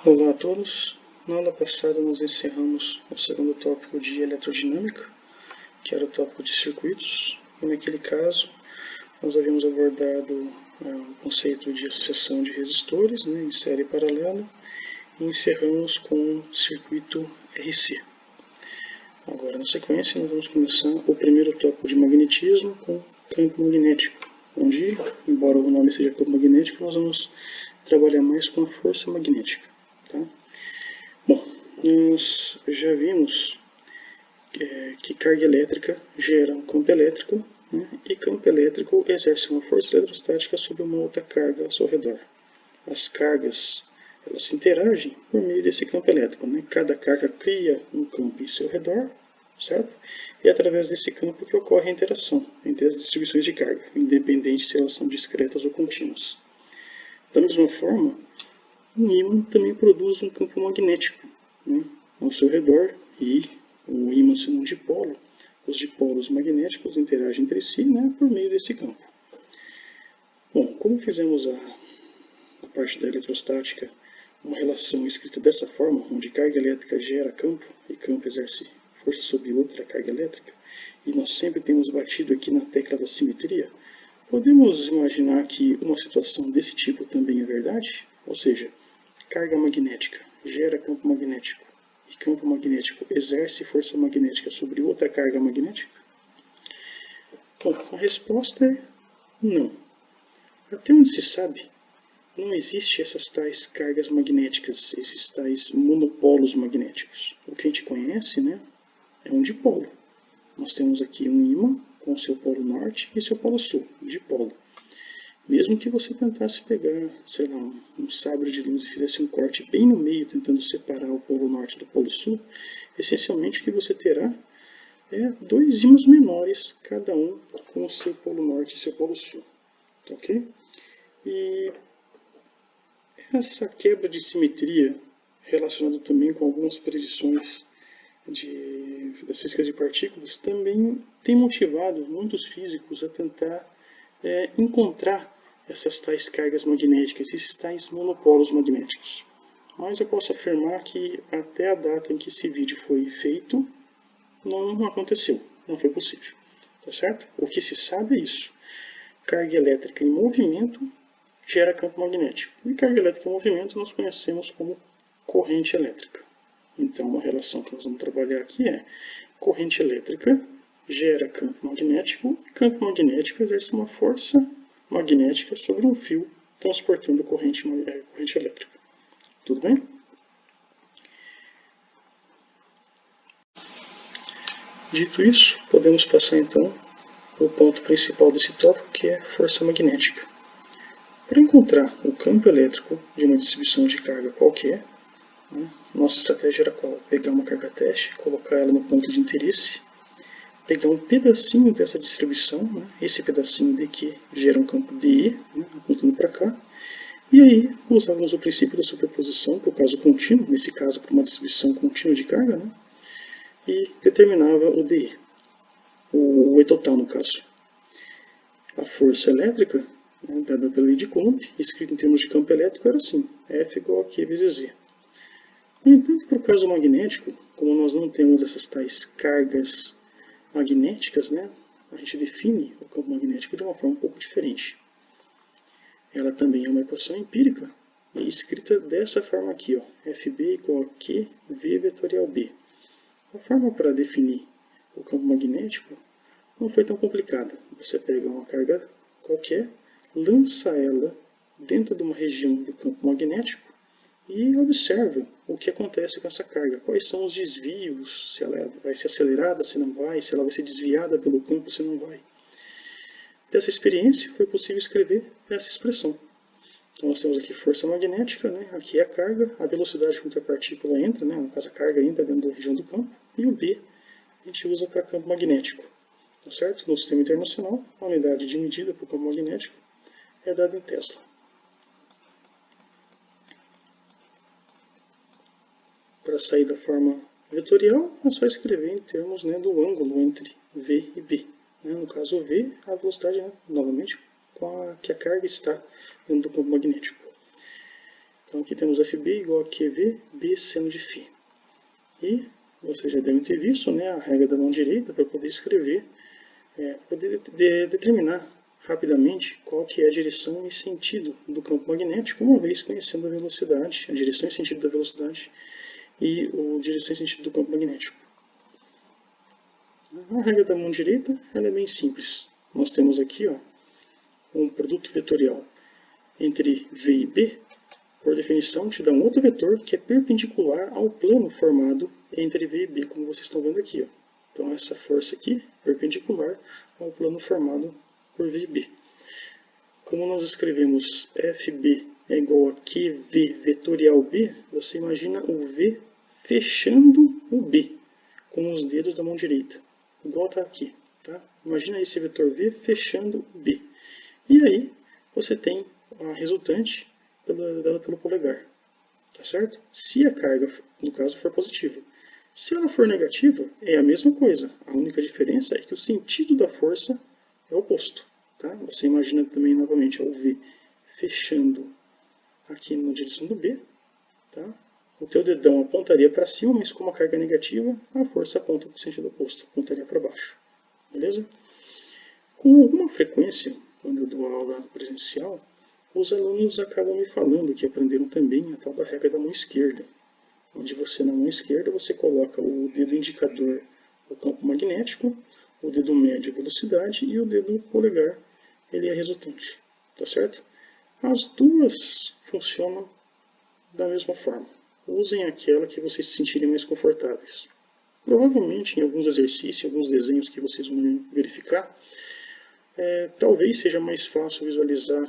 Olá a todos. Na aula passada nós encerramos o segundo tópico de eletrodinâmica, que era o tópico de circuitos, e naquele caso nós havíamos abordado o conceito de associação de resistores, em série paralela, e encerramos com o circuito RC. Agora, na sequência, nós vamos começar o primeiro tópico de magnetismo com campo magnético, onde, embora o nome seja campo magnético, nós vamos trabalhar mais com a força magnética. Tá? Bom, nós já vimos que carga elétrica gera um campo elétrico, e campo elétrico exerce uma força eletrostática sobre uma outra carga ao seu redor. As cargas elas se interagem por meio desse campo elétrico. Cada carga cria um campo em seu redor, certo? E é através desse campo que ocorre a interação entre as distribuições de carga, independente se elas são discretas ou contínuas. Da mesma forma, um ímã também produz um campo magnético ao seu redor, e o ímã sendo um dipolo, os dipolos magnéticos interagem entre si por meio desse campo. Bom, como fizemos a parte da eletrostática, uma relação escrita dessa forma, onde carga elétrica gera campo e campo exerce força sobre outra carga elétrica, e nós sempre temos batido aqui na tecla da simetria, podemos imaginar que uma situação desse tipo também é verdade? Ou seja, carga magnética gera campo magnético e campo magnético exerce força magnética sobre outra carga magnética? Bom, a resposta é não. Até onde se sabe, não existe essas tais cargas magnéticas, esses tais monopolos magnéticos. O que a gente conhece é um dipolo. Nós temos aqui um ímã com seu polo norte e seu polo sul, dipolo. Mesmo que você tentasse pegar, sei lá, um sabre de luz e fizesse um corte bem no meio, tentando separar o polo norte do polo sul, essencialmente o que você terá é dois ímãs menores, cada um com o seu polo norte e seu polo sul. Ok? E essa quebra de simetria, relacionada também com algumas predições das físicas de partículas, também tem motivado muitos físicos a tentar encontrar essas tais cargas magnéticas, esses tais monopolos magnéticos. Mas eu posso afirmar que até a data em que esse vídeo foi feito, não aconteceu, não foi possível. Tá certo? O que se sabe é isso. Carga elétrica em movimento gera campo magnético. E carga elétrica em movimento nós conhecemos como corrente elétrica. Então, uma relação que nós vamos trabalhar aqui é corrente elétrica gera campo magnético, e campo magnético exerce uma força magnética sobre um fio transportando corrente elétrica. Tudo bem? Dito isso, podemos passar então ao ponto principal desse tópico, que é força magnética. Para encontrar o campo elétrico de uma distribuição de carga qualquer, nossa estratégia era qual? Pegar uma carga teste, colocar ela no ponto de interesse, pegar um pedacinho dessa distribuição, esse pedacinho daqui gera um campo DE, apontando para cá, e aí usávamos o princípio da superposição para o caso contínuo, nesse caso para uma distribuição contínua de carga, e determinava o DE, o E total no caso. A força elétrica, dada pela lei de Coulomb, escrita em termos de campo elétrico, era assim, F igual a Q vezes Z. No entanto, para o caso magnético, como nós não temos essas tais cargas magnéticas, a gente define o campo magnético de uma forma um pouco diferente. Ela também é uma equação empírica, e escrita dessa forma aqui, FB igual a Q V vetorial B. A forma para definir o campo magnético não foi tão complicada. Você pega uma carga qualquer, lança ela dentro de uma região do campo magnético e observa o que acontece com essa carga. Quais são os desvios, se ela vai ser acelerada, se não vai, se ela vai ser desviada pelo campo, se não vai. Dessa experiência foi possível escrever essa expressão. Então nós temos aqui força magnética, aqui é a carga, a velocidade com que a partícula entra, no caso a carga entra dentro da região do campo, e o B a gente usa para campo magnético. Tá certo? No sistema internacional, a unidade de medida para o campo magnético é dada em Tesla. Para sair da forma vetorial, é só escrever em termos do ângulo entre V e B. No caso, V, a velocidade, novamente, com que a carga está dentro do campo magnético. Então aqui temos FB igual a QV, B seno de φ. E vocês já devem ter visto, né, a regra da mão direita para poder escrever, poder determinar rapidamente qual que é a direção e sentido do campo magnético, uma vez conhecendo a velocidade, a direção e sentido da velocidade e a direção e sentido do campo magnético. A regra da mão direita ela é bem simples. Nós temos aqui um produto vetorial entre V e B, por definição, te dá um outro vetor que é perpendicular ao plano formado entre V e B, como vocês estão vendo aqui. Então, essa força aqui é perpendicular ao plano formado por V e B. Como nós escrevemos FB é igual a QV vetorial B, você imagina o V fechando o B com os dedos da mão direita, igual está aqui. Tá? Imagina esse vetor V fechando o B. E aí, você tem a resultante dada pelo polegar, tá certo? Se a carga, no caso, for positiva. Se ela for negativa, é a mesma coisa. A única diferença é que o sentido da força é oposto, tá? Você imagina também, novamente, o V fechando aqui na direção do B, tá? O teu dedão apontaria para cima, mas como a carga é negativa, a força aponta para o sentido oposto, apontaria para baixo, beleza? Com alguma frequência, quando eu dou aula presencial, os alunos acabam me falando que aprenderam também a tal da regra da mão esquerda, onde você na mão esquerda você coloca o dedo indicador, o campo magnético, o dedo médio a velocidade e o dedo polegar, ele é a resultante, tá certo? As duas funcionam da mesma forma. Usem aquela que vocês se sentirem mais confortáveis. Provavelmente em alguns exercícios, alguns desenhos que vocês vão verificar, talvez seja mais fácil visualizar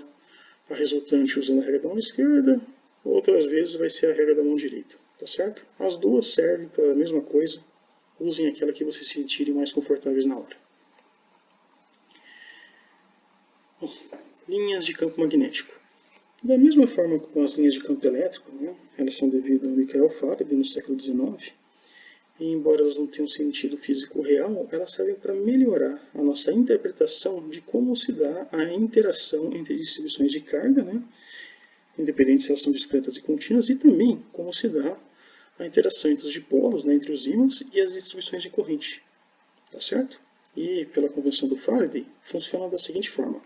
a resultante usando a regra da mão esquerda, outras vezes vai ser a regra da mão direita, tá certo? As duas servem para a mesma coisa, usem aquela que vocês se sentirem mais confortáveis na hora. Bom, linhas de campo magnético. Da mesma forma que as linhas de campo elétrico, né, elas são devidas ao Michael Faraday no século XIX, e embora elas não tenham sentido físico real, elas servem para melhorar a nossa interpretação de como se dá a interação entre distribuições de carga, né, independente se elas são discretas e contínuas, e também como se dá a interação entre os dipolos, né, entre os ímãs e as distribuições de corrente. Tá certo? E pela convenção do Faraday, funciona da seguinte forma.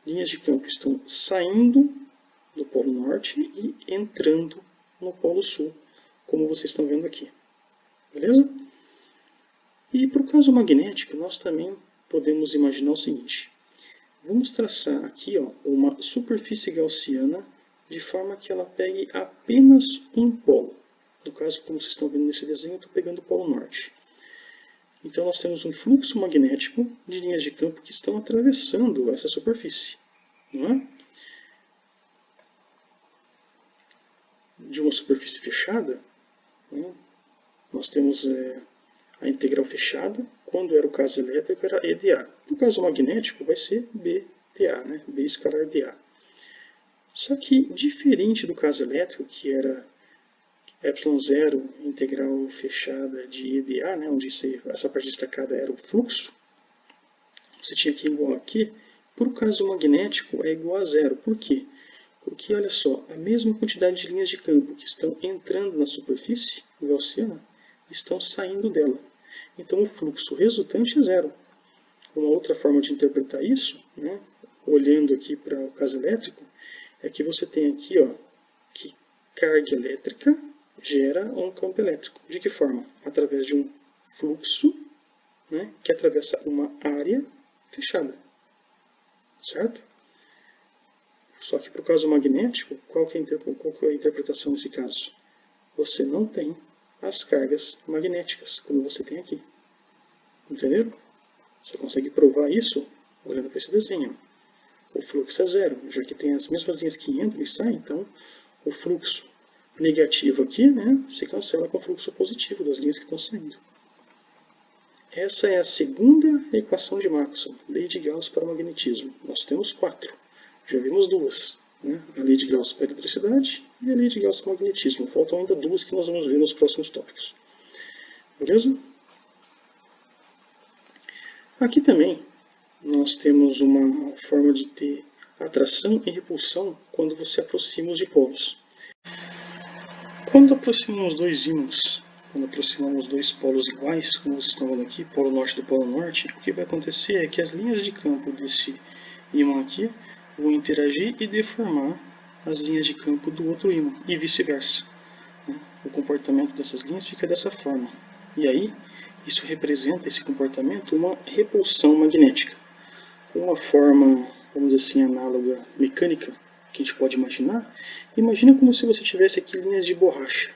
Linhas de campo estão saindo do polo norte e entrando no polo sul, como vocês estão vendo aqui. Beleza? E para o caso magnético, nós também podemos imaginar o seguinte. Vamos traçar aqui uma superfície gaussiana de forma que ela pegue apenas um polo. No caso, como vocês estão vendo nesse desenho, eu estou pegando o polo norte. Então nós temos um fluxo magnético de linhas de campo que estão atravessando essa superfície. Não é? De uma superfície fechada, né? Nós temos a integral fechada. Quando era o caso elétrico, era E de A. No caso magnético, vai ser B de A, né? B escalar de A. Só que, diferente do caso elétrico, que era ε0, integral fechada de E de A, né? Onde essa parte destacada era o fluxo, você tinha aqui igual aqui. Para o caso magnético, é igual a zero. Por quê? Porque, olha só, a mesma quantidade de linhas de campo que estão entrando na superfície gaussiana estão saindo dela. Então, o fluxo resultante é zero. Uma outra forma de interpretar isso, né, olhando aqui para o caso elétrico, é que você tem aqui que carga elétrica gera um campo elétrico. De que forma? Através de um fluxo, né, que atravessa uma área fechada. Certo? Só que para o caso magnético, qual que é a interpretação nesse caso? Você não tem as cargas magnéticas, como você tem aqui. Entenderam? Você consegue provar isso olhando para esse desenho. O fluxo é zero, já que tem as mesmas linhas que entram e saem, então o fluxo negativo aqui, né, se cancela com o fluxo positivo das linhas que estão saindo. Essa é a segunda equação de Maxwell, lei de Gauss para o magnetismo. Nós temos 4. Já vimos 2. Né? A lei de Gauss para a eletricidade e a lei de Gauss para o magnetismo. Faltam ainda 2 que nós vamos ver nos próximos tópicos. Beleza? Aqui também nós temos uma forma de ter atração e repulsão quando você aproxima os dipolos. Quando aproximamos dois ímãs, quando aproximamos dois polos iguais, como vocês estão vendo aqui, polo norte do polo norte, o que vai acontecer é que as linhas de campo desse ímã aqui vão interagir e deformar as linhas de campo do outro ímã, e vice-versa. O comportamento dessas linhas fica dessa forma. E aí, isso representa, esse comportamento, uma repulsão magnética. Uma forma, vamos dizer assim, análoga mecânica que a gente pode imaginar. Imagina como se você tivesse aqui linhas de borracha.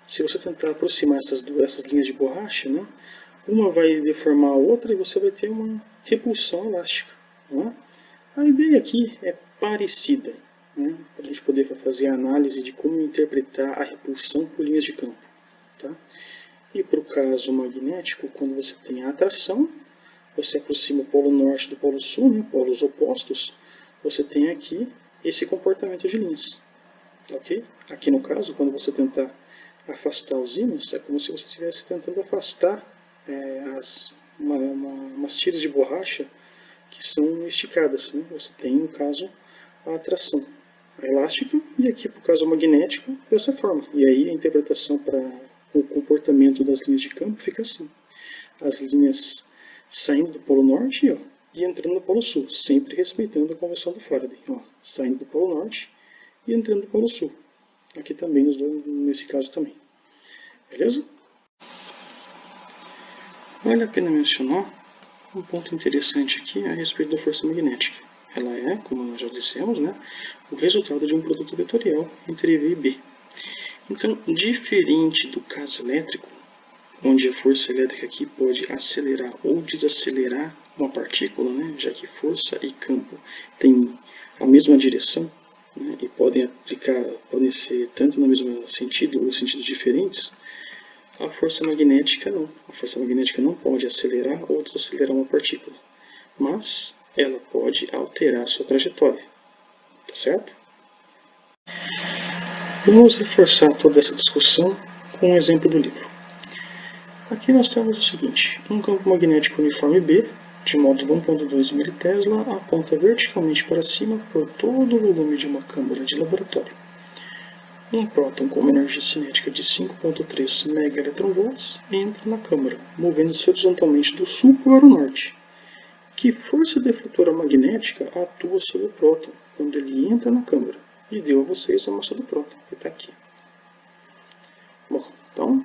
Se você tentar aproximar essas linhas de borracha, né, uma vai deformar a outra e você vai ter uma repulsão elástica. Né? A ideia aqui é parecida, né, para a gente poder fazer a análise de como interpretar a repulsão por linhas de campo. Tá? E para o caso magnético, quando você tem a atração, você aproxima o polo norte do polo sul, né, polos opostos, você tem aqui esse comportamento de linhas. Okay? Aqui no caso, quando você tentar afastar os ímãs, é como se você estivesse tentando afastar umas tiras de borracha que são esticadas. Né? Você tem, no caso, a atração elástica e aqui, por caso magnético, dessa forma. E aí a interpretação para o comportamento das linhas de campo fica assim. As linhas saindo do polo norte, ó, e entrando no polo sul, sempre respeitando a convenção do Faraday. Ó, saindo do polo norte e entrando no polo sul. Aqui também, nesse caso também. Beleza? Vale a pena mencionar um ponto interessante aqui a respeito da força magnética. Ela é, como nós já dissemos, né, o resultado de um produto vetorial entre V e B. Então, diferente do caso elétrico, onde a força elétrica aqui pode acelerar ou desacelerar uma partícula, né, já que força e campo têm a mesma direção, né, e podem ser tanto no mesmo sentido ou sentidos diferentes, a força magnética não. A força magnética não pode acelerar ou desacelerar uma partícula, mas ela pode alterar sua trajetória. Tá certo? Vamos reforçar toda essa discussão com um exemplo do livro. Aqui nós temos o seguinte: um campo magnético uniforme B, de módulo 1.2 mT, aponta verticalmente para cima por todo o volume de uma câmara de laboratório. Um próton com uma energia cinética de 5.3 MeV entra na câmara, movendo-se horizontalmente do sul para o norte. Que força defletora magnética atua sobre o próton quando ele entra na câmara? E deu a vocês a massa do próton, que está aqui. Bom, então,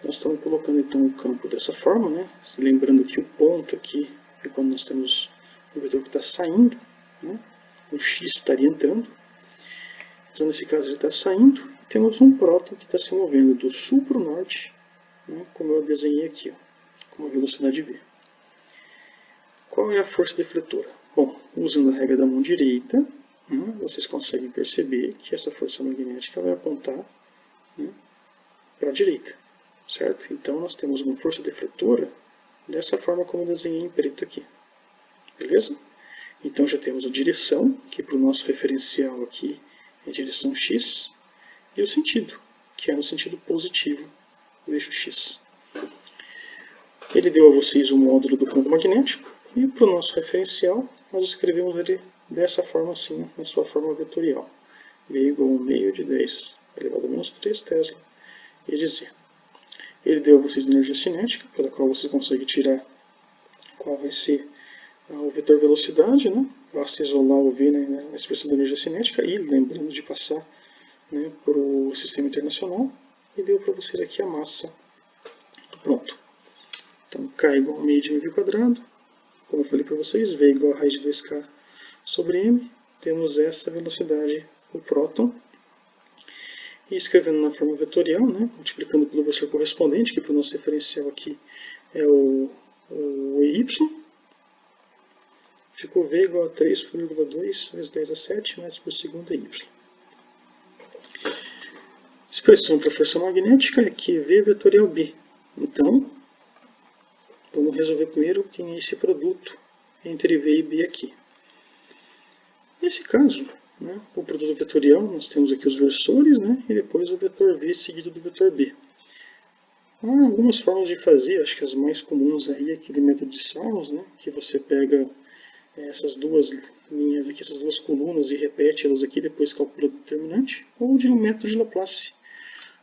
nós estamos colocando então o campo dessa forma, né? Lembrando que o ponto aqui é quando nós temos o vetor que está saindo, né? O X estaria entrando. Então, nesse caso, ele está saindo. E temos um próton que está se movendo do sul para o norte, né, como eu desenhei aqui, ó, com uma velocidade v. Qual é a força defletora? Bom, usando a regra da mão direita, né, vocês conseguem perceber que essa força magnética vai apontar, né, para a direita, certo? Então, nós temos uma força defletora dessa forma como eu desenhei em preto aqui. Beleza? Então, já temos a direção, que para o nosso referencial aqui é a direção x, e o sentido, que é no sentido positivo do eixo x. Ele deu a vocês o módulo do campo magnético, e para o nosso referencial, nós escrevemos ele dessa forma assim, na sua forma vetorial. V igual a 1 meio de 10 elevado a menos 3 Tesla, e dizer. Ele deu a vocês a energia cinética, pela qual você consegue tirar qual vai ser o vetor velocidade, né? Basta isolar o V, né, a expressão da energia cinética, e lembrando de passar, né, para o sistema internacional, e deu para vocês aqui a massa. Pronto. Então, K igual a meio de mv quadrado, como eu falei para vocês, V igual a raiz de 2K sobre M, temos essa velocidade, o próton, e escrevendo na forma vetorial, né, multiplicando pelo vetor correspondente, que para o nosso referencial aqui é o EY, ficou V igual a 3,2 vezes 10 a 7 metros por segundo EY. Expressão para força magnética é QV vetorial B. Então, vamos resolver primeiro quem é esse produto entre V e B aqui. Nesse caso, né, o produto vetorial, nós temos aqui os versores, né, e depois o vetor V seguido do vetor B. Há algumas formas de fazer, acho que as mais comuns aí é aquele método de Sarros, né, que você pega essas duas linhas aqui, essas duas colunas, e repete elas aqui, depois calcula o determinante, ou de um método de Laplace,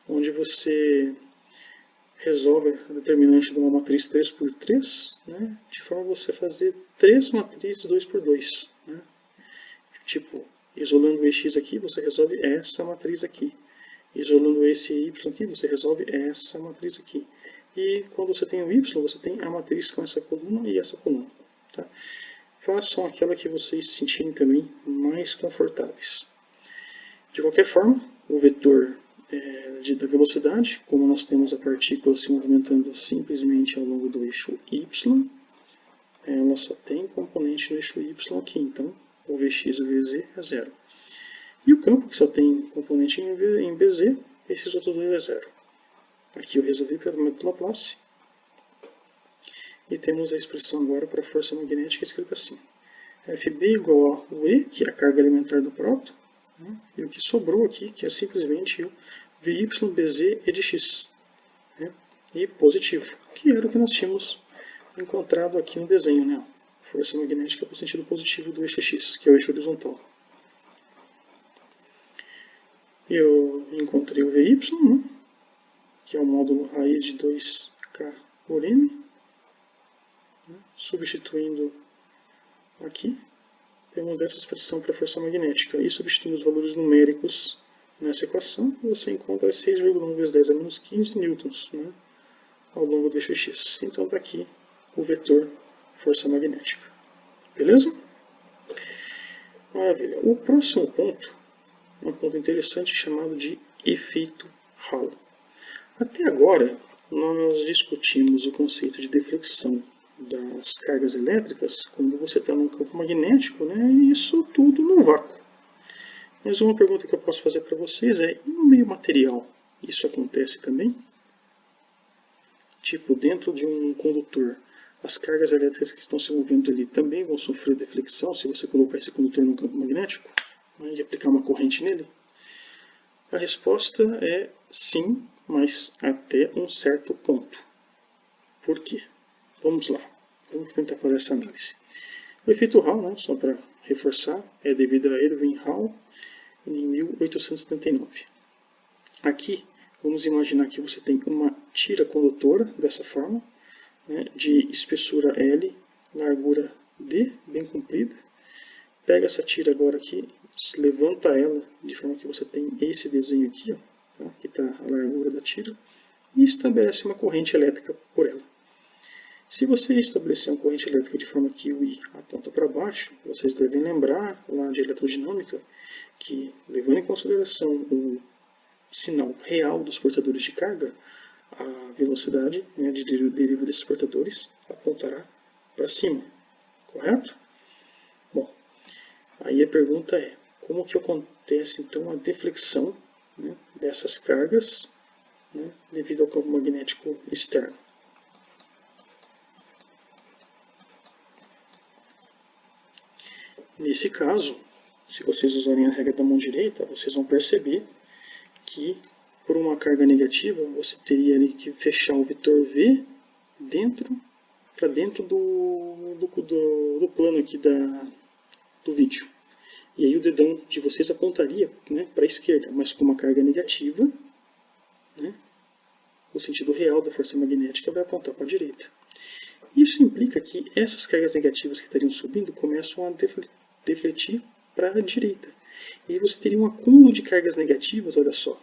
onde você resolve a determinante de uma matriz 3×3, né, de forma a você fazer 3 matrizes 2×2. Né? Tipo, isolando o EX aqui, você resolve essa matriz aqui. Isolando esse Y aqui, você resolve essa matriz aqui. E quando você tem o Y, você tem a matriz com essa coluna e essa coluna. Tá? Façam aquela que vocês se sentirem também mais confortáveis. De qualquer forma, o vetor da velocidade, como nós temos a partícula se movimentando simplesmente ao longo do eixo Y, ela só tem componente no eixo Y aqui, então o Vx e o Vz é zero. E o campo, que só tem componente em Bz, esses outros dois é zero. Aqui eu resolvi pelo método Laplace. E temos a expressão agora para a força magnética escrita assim. Fb igual a UE, que é a carga alimentar do próton, né? E o que sobrou aqui, que é simplesmente o Vy, Bz e de x. Né? E positivo, que era o que nós tínhamos encontrado aqui no desenho. Né? Força magnética para o sentido positivo do eixo x, que é o eixo horizontal. Eu encontrei o Vy, né? Que é o módulo raiz de 2k por m, né? Substituindo aqui, temos essa expressão para a força magnética. E substituindo os valores numéricos nessa equação, você encontra 6,1 vezes 10 a menos 15 newtons, né, ao longo do eixo x. Então está aqui o vetor força magnética. Beleza? Maravilha. O próximo ponto é um ponto interessante chamado de efeito Hall. Até agora, nós discutimos o conceito de deflexão das cargas elétricas quando você está num campo magnético, né, e isso tudo no vácuo. Mas uma pergunta que eu posso fazer para vocês é, e no meio material, isso acontece também? Tipo, dentro de um condutor, as cargas elétricas que estão se movendo ali também vão sofrer deflexão se você colocar esse condutor num campo magnético, né, e aplicar uma corrente nele? A resposta é sim, mas até um certo ponto. Por quê? Vamos lá, vamos tentar fazer essa análise. O efeito Hall, né, só para reforçar, é devido a Erwin Hall em 1879. Aqui, vamos imaginar que você tem uma tira condutora dessa forma, né, de espessura L, largura D, bem comprida. Pega essa tira agora aqui, levanta ela de forma que você tem esse desenho aqui, ó, tá? Que está a largura da tira, e estabelece uma corrente elétrica por ela. Se você estabelecer uma corrente elétrica de forma que o I aponta para baixo, vocês devem lembrar lá de eletrodinâmica que, levando em consideração o sinal real dos portadores de carga, a velocidade, né, de deriva desses portadores apontará para cima, correto? Bom, aí a pergunta é, como que acontece então a deflexão, né, dessas cargas, né, devido ao campo magnético externo? Nesse caso, se vocês usarem a regra da mão direita, vocês vão perceber que, por uma carga negativa, você teria ali que fechar o vetor V para dentro do plano aqui do vídeo. E aí o dedão de vocês apontaria, né, para a esquerda, mas com uma carga negativa, né, o sentido real da força magnética vai apontar para a direita. Isso implica que essas cargas negativas que estariam subindo começam a defletir para a direita. E aí você teria um acúmulo de cargas negativas, olha só,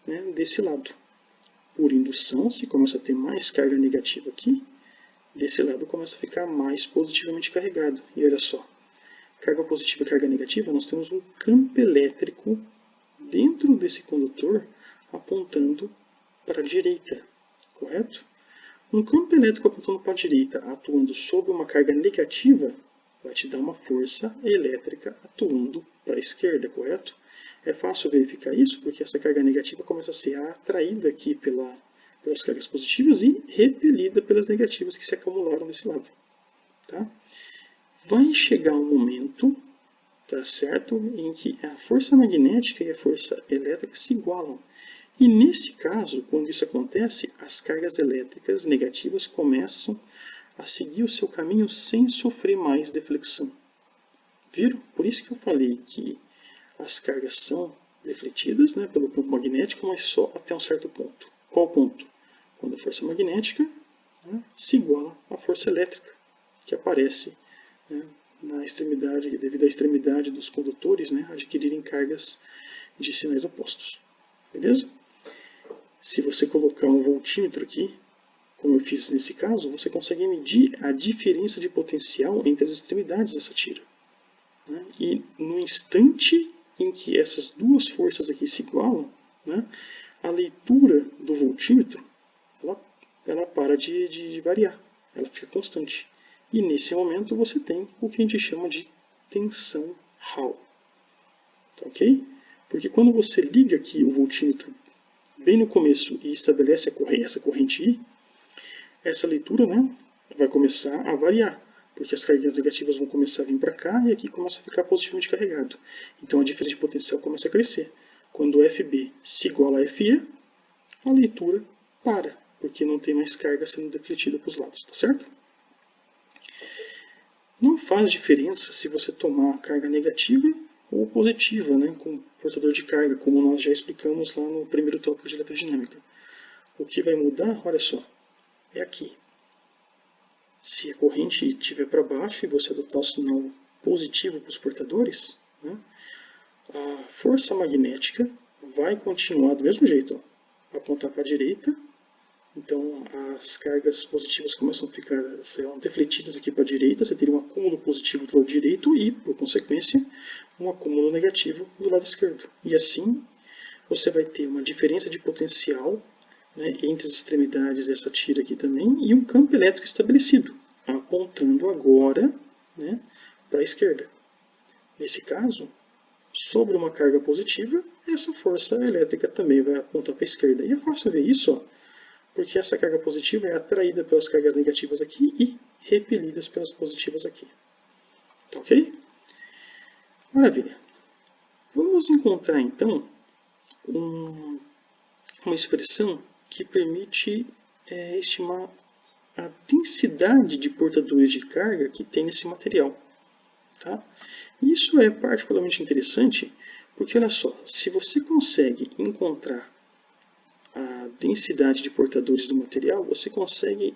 né, desse lado. Por indução, se começa a ter mais carga negativa aqui, desse lado começa a ficar mais positivamente carregado. E olha só, carga positiva e carga negativa, nós temos um campo elétrico dentro desse condutor apontando para a direita, correto? Um campo elétrico apontando para a direita, atuando sobre uma carga negativa, vai te dar uma força elétrica atuando para a esquerda, correto? É fácil verificar isso, porque essa carga negativa começa a ser atraída aqui pelas cargas positivas e repelida pelas negativas que se acumularam desse lado. Tá? Vai chegar um momento, tá certo, em que a força magnética e a força elétrica se igualam. E nesse caso, quando isso acontece, as cargas elétricas negativas começam a seguir o seu caminho sem sofrer mais deflexão. Viram? Por isso que eu falei que as cargas são defletidas, né, pelo campo magnético, mas só até um certo ponto. Qual ponto? Quando a força magnética, né, se iguala à força elétrica, que aparece, né, na extremidade, devido à extremidade dos condutores, né, adquirirem cargas de sinais opostos. Beleza? Se você colocar um voltímetro aqui, como eu fiz nesse caso, você consegue medir a diferença de potencial entre as extremidades dessa tira. Né? E no instante em que essas duas forças aqui se igualam, né, a leitura do voltímetro ela para de variar, ela fica constante. E nesse momento você tem o que a gente chama de tensão Hall. Tá, ok? Porque quando você liga aqui o voltímetro bem no começo e estabelece essa corrente I, essa leitura, né, vai começar a variar, porque as cargas negativas vão começar a vir para cá e aqui começa a ficar positivamente carregado. Então a diferença de potencial começa a crescer. Quando o FB se iguala a FE, a leitura para, porque não tem mais carga sendo defletida para os lados, tá certo? Não faz diferença se você tomar carga negativa ou positiva, né, com portador de carga, como nós já explicamos lá no primeiro tópico de eletrodinâmica. O que vai mudar, olha só, é aqui. Se a corrente estiver para baixo e você adotar o sinal positivo para os portadores, né, a força magnética vai continuar do mesmo jeito, ó, apontar para a direita. Então as cargas positivas começam a ficar, serão defletidas aqui para a direita, você teria um acúmulo positivo do lado direito e, por consequência, um acúmulo negativo do lado esquerdo. E assim você vai ter uma diferença de potencial, né, entre as extremidades dessa tira aqui também e um campo elétrico estabelecido, apontando agora, né, para a esquerda. Nesse caso, sobre uma carga positiva, essa força elétrica também vai apontar para a esquerda. E é fácil ver isso, ó, porque essa carga positiva é atraída pelas cargas negativas aqui e repelidas pelas positivas aqui. Tá ok? Maravilha. Vamos encontrar então uma expressão que permite estimar a densidade de portadores de carga que tem nesse material. Tá? Isso é particularmente interessante porque, olha só, se você consegue encontrar a densidade de portadores do material, você consegue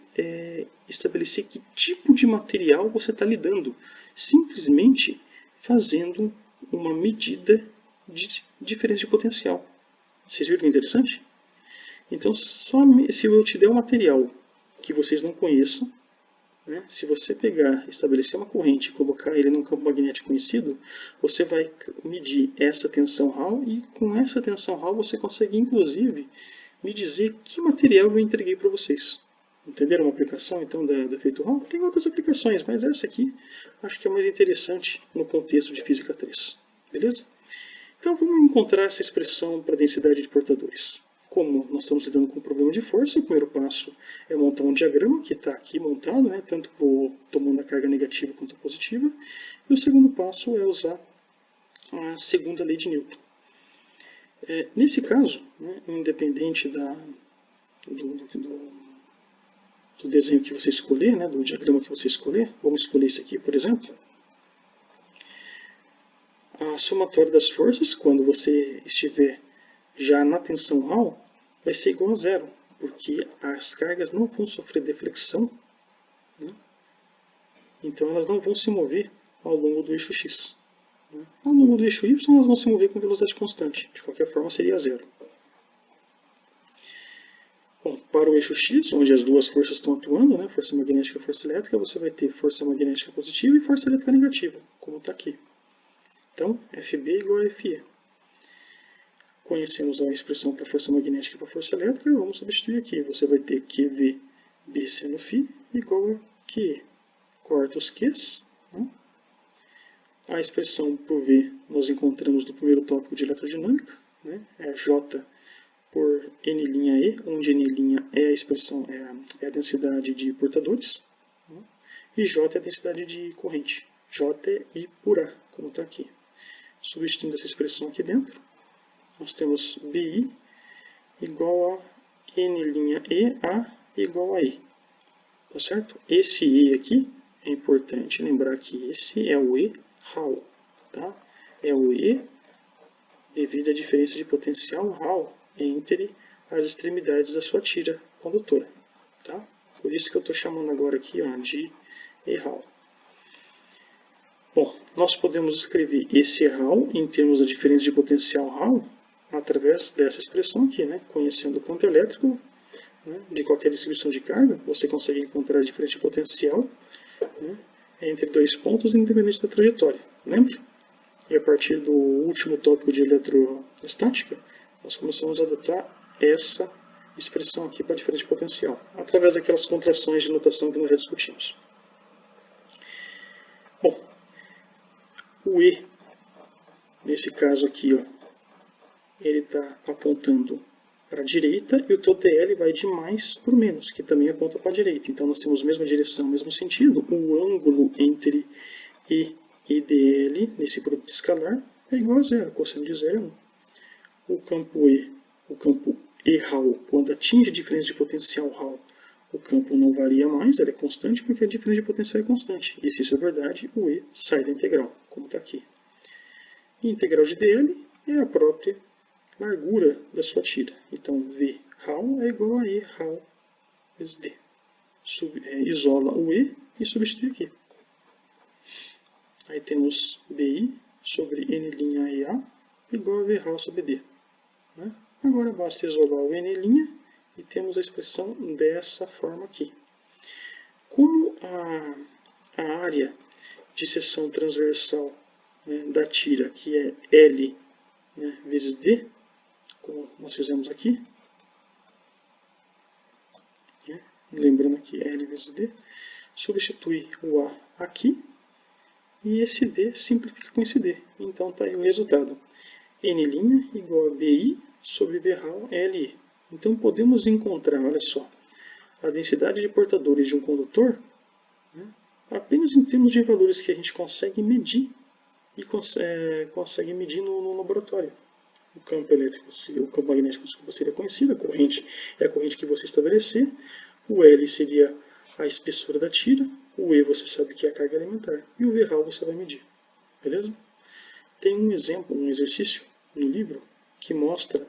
estabelecer que tipo de material você está lidando, simplesmente fazendo uma medida de diferença de potencial. Vocês viram que é interessante? Então, se eu te der um material que vocês não conheçam, né, se você pegar, estabelecer uma corrente e colocar ele num campo magnético conhecido, você vai medir essa tensão Hall e com essa tensão Hall você consegue, inclusive, me dizer que material eu entreguei para vocês. Entenderam uma aplicação, então, do efeito Hall? Tem outras aplicações, mas essa aqui acho que é mais interessante no contexto de Física 3. Beleza? Então, vamos encontrar essa expressão para densidade de portadores. Como nós estamos lidando com o problema de força, o primeiro passo é montar um diagrama, que está aqui montado, né, tanto tomando a carga negativa quanto a positiva. E o segundo passo é usar a segunda lei de Newton. Nesse caso, né, independente do desenho que você escolher, né, do diagrama que você escolher, vamos escolher esse aqui, por exemplo. A somatória das forças, quando você estiver já na tensão Hall, vai ser igual a zero, porque as cargas não vão sofrer deflexão, né? Então elas não vão se mover ao longo do eixo X. Né? Ao longo do eixo Y elas vão se mover com velocidade constante, de qualquer forma seria zero. Bom, para o eixo X, onde as duas forças estão atuando, né, força magnética e força elétrica, você vai ter força magnética positiva e força elétrica negativa, como está aqui. Então, FB igual a FE. Conhecemos a expressão para força magnética e para força elétrica, vamos substituir aqui. Você vai ter QV B seno φ igual a QE. Corta os Qs. Né? A expressão por V nós encontramos no primeiro tópico de eletrodinâmica. Né? É J por N', onde N' é a expressão, é a densidade de portadores. Né? E J é a densidade de corrente. J é I por A, como está aqui. Substituindo essa expressão aqui dentro, nós temos BI igual a N' A igual a I. Tá certo? Esse E aqui é importante lembrar que esse é o E Hall, tá? É o E devido à diferença de potencial Hall entre as extremidades da sua tira condutora, tá? Por isso que eu estou chamando agora aqui, ó, de E Hall. Bom, nós podemos escrever esse Hall em termos da diferença de potencial Hall através dessa expressão aqui, né? Conhecendo o campo elétrico, né, de qualquer distribuição de carga, você consegue encontrar a diferença de potencial, né, entre dois pontos independente da trajetória. Lembra? E a partir do último tópico de eletrostática, nós começamos a adotar essa expressão aqui para a diferença de potencial, através daquelas contrações de notação que nós já discutimos. Bom, o E, nesse caso aqui, ó, ele está apontando para a direita e o teu TL vai de mais para o menos, que também aponta para a direita. Então nós temos a mesma direção, mesmo sentido. O ângulo entre E e DL nesse produto escalar é igual a zero. Cosseno de zero é 1. O campo E Hall, quando atinge a diferença de potencial Hall, o campo não varia mais, ele é constante porque a diferença de potencial é constante. E se isso é verdade, o E sai da integral, como está aqui. E a integral de DL é a própria largura da sua tira. Então, V Hall é igual a E Hall vezes D. Isola o E e substitui aqui. Aí temos BI sobre N'A igual a V Hall sobre D. Né? Agora basta isolar o N' e temos a expressão dessa forma aqui. Como a área de seção transversal, né, da tira, que é L, né, vezes D, como nós fizemos aqui, né, lembrando aqui L vezes D, substitui o A aqui, e esse D simplifica com esse D. Então está aí o resultado. N' igual a BI sobre V Hall LI. Então podemos encontrar, olha só, a densidade de portadores de um condutor, né, apenas em termos de valores que a gente consegue medir e consegue medir no laboratório. O campo elétrico, o campo magnético seria conhecido, a corrente é a corrente que você estabelecer, o L seria a espessura da tira, o E você sabe que é a carga elementar, e o V Hall você vai medir. Beleza? Tem um exemplo, um exercício no livro que mostra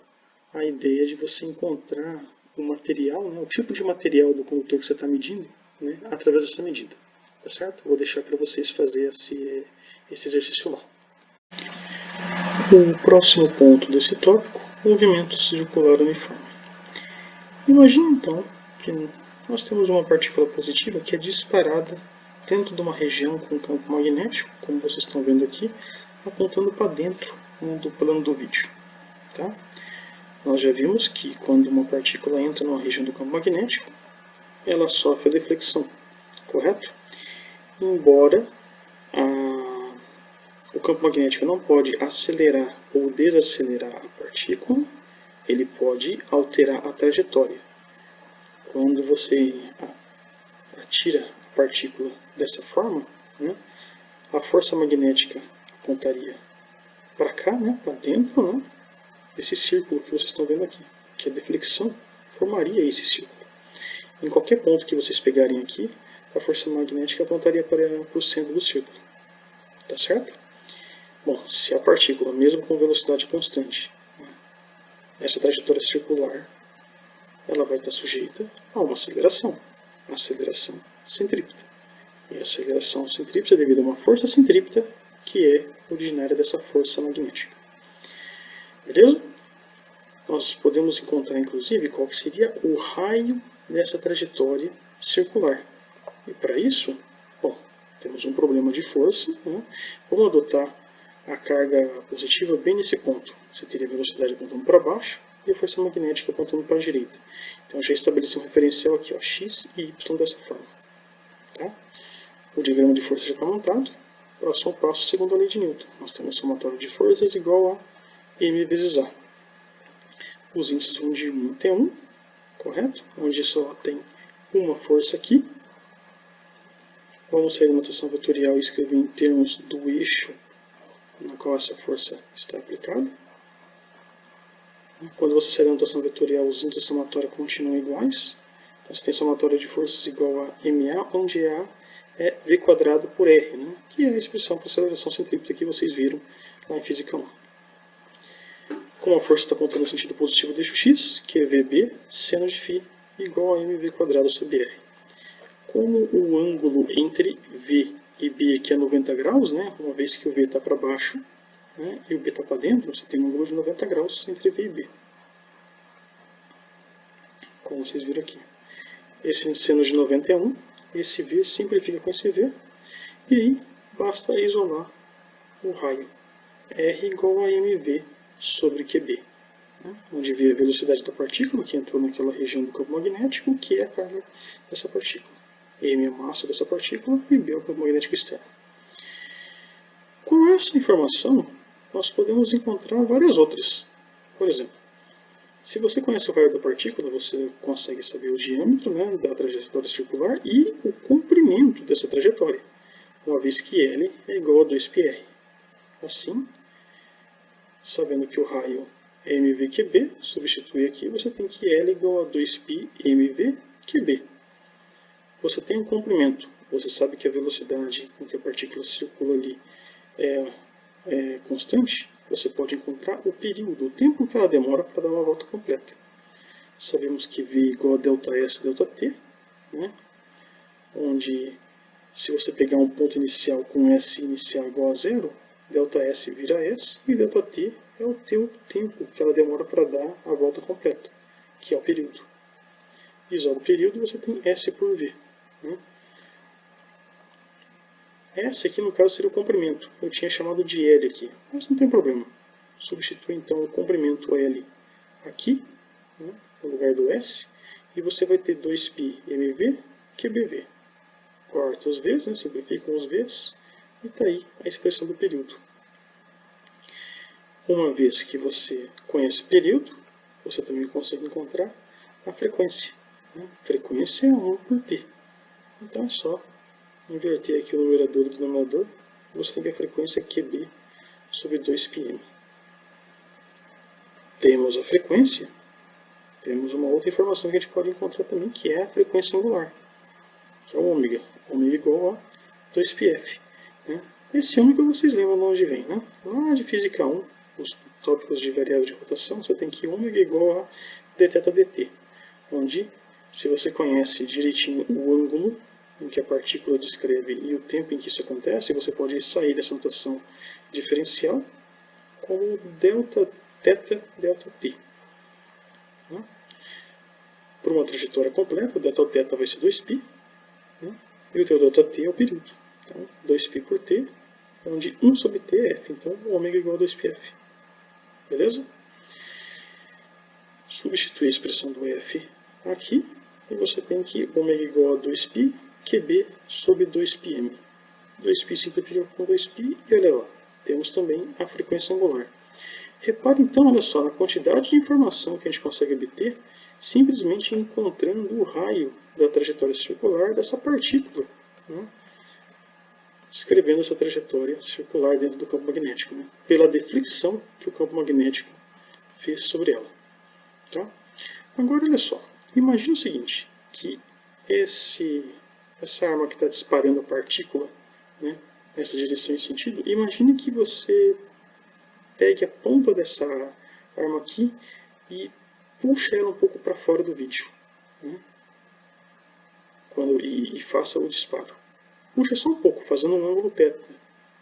a ideia de você encontrar o material, né, o tipo de material do condutor que você está medindo, né, através dessa medida. Tá certo? Vou deixar para vocês fazer esse exercício lá. O próximo ponto desse tópico, movimento circular uniforme. Imagine então que nós temos uma partícula positiva que é disparada dentro de uma região com campo magnético, como vocês estão vendo aqui, apontando para dentro, né, do plano do vídeo. Tá? Nós já vimos que quando uma partícula entra numa região do campo magnético, ela sofre a deflexão, correto? Embora o campo magnético não pode acelerar ou desacelerar a partícula, ele pode alterar a trajetória. Quando você atira a partícula dessa forma, né, a força magnética apontaria para cá, né, para dentro, né, desse círculo que vocês estão vendo aqui, que a deflexão formaria esse círculo. Em qualquer ponto que vocês pegarem aqui, a força magnética apontaria para o centro do círculo. Tá certo? Bom, se a partícula, mesmo com velocidade constante, essa trajetória circular, ela vai estar sujeita a uma aceleração centrípeta. E a aceleração centrípeta é devido a uma força centrípeta que é originária dessa força magnética. Beleza? Nós podemos encontrar, inclusive, qual que seria o raio dessa trajetória circular. E para isso, bom, temos um problema de força, né? Vamos adotar a carga positiva bem nesse ponto. Você teria a velocidade apontando para baixo e a força magnética apontando para a direita. Então já estabeleci um referencial aqui, ó, x e y dessa forma. Tá? O diagrama de força já está montado. Próximo passo, segundo a lei de Newton. Nós temos o somatório de forças igual a m vezes a. Os índices vão de 1 até 1, correto? Onde só tem uma força aqui. Vamos sair da notação vetorial e escrever em termos do eixo na qual essa força está aplicada. Quando você sair da notação vetorial, os índices somatórios continuam iguais. Você tem somatória de forças igual a MA, onde A é V quadrado por R, né? Que é a expressão para aceleração centrípeta que vocês viram lá em Física 1. Como a força está apontando no sentido positivo do eixo x, que é VB, seno de φ igual a mv quadrado sobre R. Como o ângulo entre V e B aqui é 90 graus, né? Uma vez que o V está para baixo, né? E o B está para dentro, você tem um ângulo de 90 graus entre V e B. Como vocês viram aqui. Esse seno de 90 é 1, esse V simplifica com esse V, e aí basta isolar o raio. R igual a mv sobre QB, né? Onde V é a velocidade da partícula que entrou naquela região do campo magnético, que é a carga dessa partícula. M é a massa dessa partícula e B é o campo magnético externo. Com essa informação, nós podemos encontrar várias outras. Por exemplo, se você conhece o raio da partícula, você consegue saber o diâmetro, né, da trajetória circular e o comprimento dessa trajetória, uma vez que L é igual a 2πr. Assim, sabendo que o raio é mvqb, substitui aqui, você tem que L igual a 2π mvqb. Você tem um comprimento, você sabe que a velocidade com que a partícula circula ali é constante, você pode encontrar o período, o tempo que ela demora para dar uma volta completa. Sabemos que V igual a ΔS ΔT, né? Onde se você pegar um ponto inicial com S inicial igual a zero, ΔS vira S e ΔT é o teu tempo que ela demora para dar a volta completa, que é o período. Isola o período, você tem S por V. Né? S aqui no caso seria o comprimento. Eu tinha chamado de L aqui, mas não tem problema. Substitui então o comprimento L aqui, né, no lugar do S, e você vai ter 2π mv QBV. Corta os V's, né, simplificam os V's, e está aí a expressão do período. Uma vez que você conhece o período, você também consegue encontrar a frequência. Né? Frequência é 1 por T. Então é só inverter aqui o numerador e o denominador, você tem que a frequência QB sobre 2πm. Temos a frequência, temos uma outra informação que a gente pode encontrar também, que é a frequência angular, que é o ômega. Ômega igual a 2πf. Né? Esse ômega vocês lembram de onde vem, né? Lá de Física 1, os tópicos de variável de rotação, você tem que ômega igual a dθ/dt, onde, se você conhece direitinho o ângulo em que a partícula descreve e o tempo em que isso acontece, você pode sair dessa notação diferencial como delta θ delta t. Né? Por uma trajetória completa, o delta θ vai ser 2π, né? E o teu delta t é o período. Então, 2π por t, onde 1 sobre t é f. Então, o ômega é igual a 2πf. Beleza? Substitui a expressão do f aqui, e você tem que ômega igual a 2π QB sobre 2πm. 2π simplifica com 2π e olha lá, temos também a frequência angular. Repare então, olha só, na quantidade de informação que a gente consegue obter simplesmente encontrando o raio da trajetória circular dessa partícula, né? Descrevendo essa trajetória circular dentro do campo magnético, né? Pela deflexão que o campo magnético fez sobre ela. Tá? Agora, olha só, imagine o seguinte, que essa arma que está disparando a partícula, né, nessa direção e sentido, imagine que você pegue a ponta dessa arma aqui e puxe ela um pouco para fora do vídeo, né, e faça o disparo. Puxa só um pouco, fazendo um ângulo θ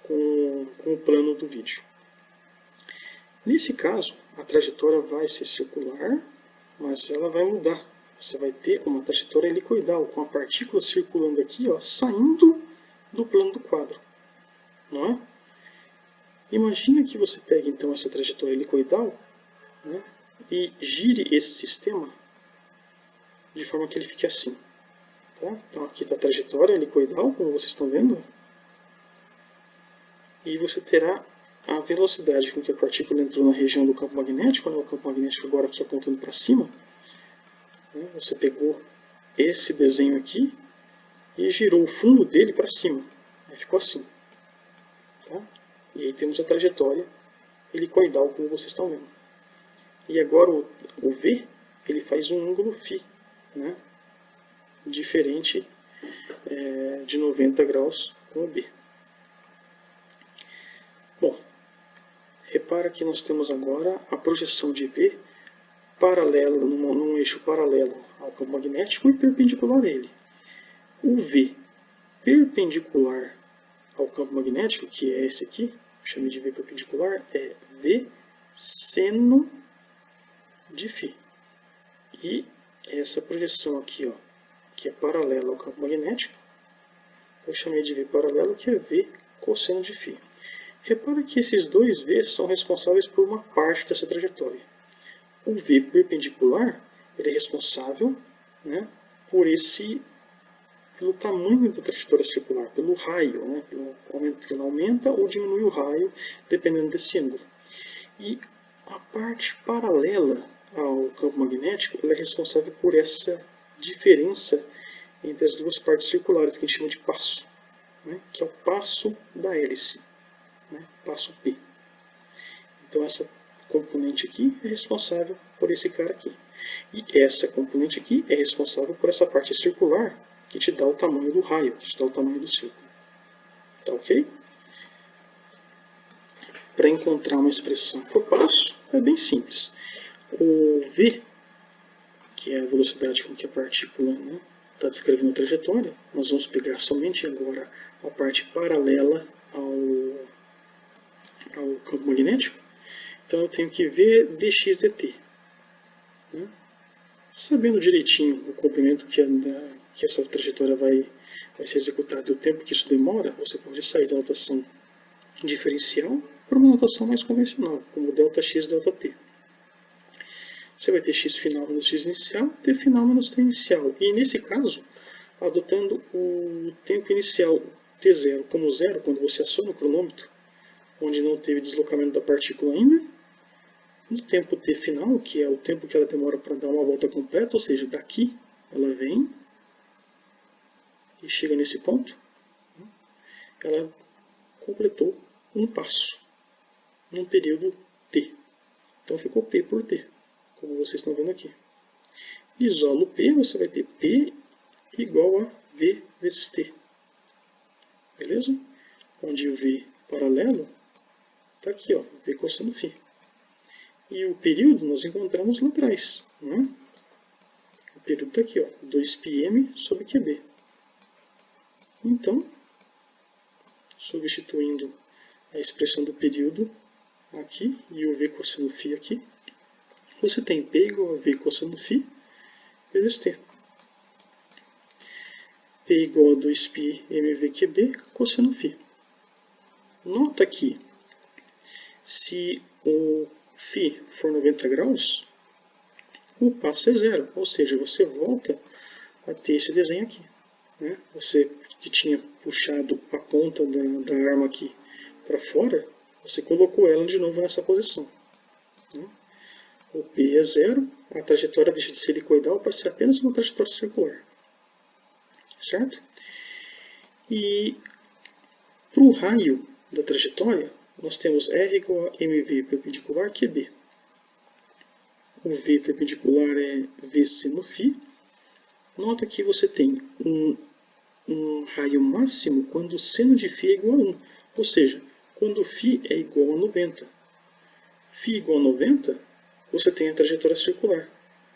com o plano do vídeo. Nesse caso, a trajetória vai ser circular, mas ela vai mudar. Você vai ter uma trajetória helicoidal, com a partícula circulando aqui, ó, saindo do plano do quadro. Não é? Imagina que você pegue então essa trajetória helicoidal, né, e gire esse sistema de forma que ele fique assim. Tá? Então aqui está a trajetória helicoidal, como vocês estão vendo. E você terá a velocidade com que a partícula entrou na região do campo magnético, né, o campo magnético agora aqui apontando para cima. Você pegou esse desenho aqui e girou o fundo dele para cima. Aí ficou assim. Tá? E aí temos a trajetória helicoidal, como vocês estão vendo. E agora o V, ele faz um ângulo φ, né? diferente de 90 graus com o B. Bom, repara que nós temos agora a projeção de V paralela, num eixo paralelo ao campo magnético e perpendicular a ele. O V perpendicular ao campo magnético, que é esse aqui, chamei de V perpendicular, é V seno de φ. E essa projeção aqui, ó, que é paralela ao campo magnético, eu chamei de V paralelo, que é V cosseno de φ. Repara que esses dois V's são responsáveis por uma parte dessa trajetória. O V perpendicular ele é responsável, né, pelo tamanho da trajetória circular, pelo raio, né, ela aumenta ou diminui o raio, dependendo desse ângulo. E a parte paralela ao campo magnético ela é responsável por essa diferença entre as duas partes circulares, que a gente chama de passo, né, que é o passo da hélice, né, passo P. Então essa componente aqui é responsável por esse cara aqui. E essa componente aqui é responsável por essa parte circular, que te dá o tamanho do raio, que te dá o tamanho do círculo. Tá ok? Para encontrar uma expressão para o passo, é bem simples. O V, que é a velocidade com que a partícula está descrevendo a trajetória, nós vamos pegar somente agora a parte paralela ao campo magnético. Então eu tenho que V dx dt. Né? Sabendo direitinho o comprimento que essa trajetória vai ser executada e o tempo que isso demora, você pode sair da notação diferencial para uma notação mais convencional, como ΔX e ΔT. Você vai ter x final menos x inicial, t final menos t inicial. E nesse caso, adotando o tempo inicial t0 como zero, quando você aciona o cronômetro, onde não teve deslocamento da partícula ainda, no tempo t final, que é o tempo que ela demora para dar uma volta completa, ou seja, daqui ela vem e chega nesse ponto, ela completou um passo num período t. Então ficou P por t, como vocês estão vendo aqui. Isola o P, você vai ter P igual a V vezes t. Beleza? Onde o V paralelo está aqui, ó, V cosseno φ. E o período nós encontramos lá atrás. Né? O período está aqui, ó, 2πm sobre QB. Então, substituindo a expressão do período aqui e o V cosseno φ aqui, você tem P igual a V cosseno φ vezes T. P igual a 2πmvqb cosseno φ. Nota que se o φ for 90 graus, o passo é zero, ou seja, você volta a ter esse desenho aqui. Né? Você que tinha puxado a ponta da arma aqui para fora, você colocou ela de novo nessa posição. Né? O P é zero, a trajetória deixa de ser helicoidal para ser apenas uma trajetória circular. Certo? E para o raio da trajetória, nós temos R igual a mv perpendicular QB. O V perpendicular é V seno φ. Nota que você tem um raio máximo quando o seno de φ é igual a 1. Ou seja, quando φ é igual a 90. φ igual a 90, você tem a trajetória circular.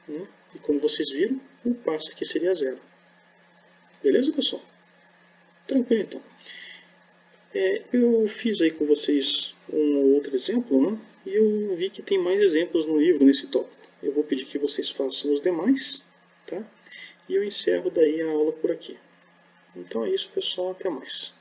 Né? E como vocês viram, o passo aqui seria zero. Beleza, pessoal? Tranquilo, então. Eu fiz aí com vocês um ou outro exemplo, né? E eu vi que tem mais exemplos no livro nesse tópico. Eu vou pedir que vocês façam os demais, tá? E eu encerro daí a aula por aqui. Então é isso, pessoal. Até mais.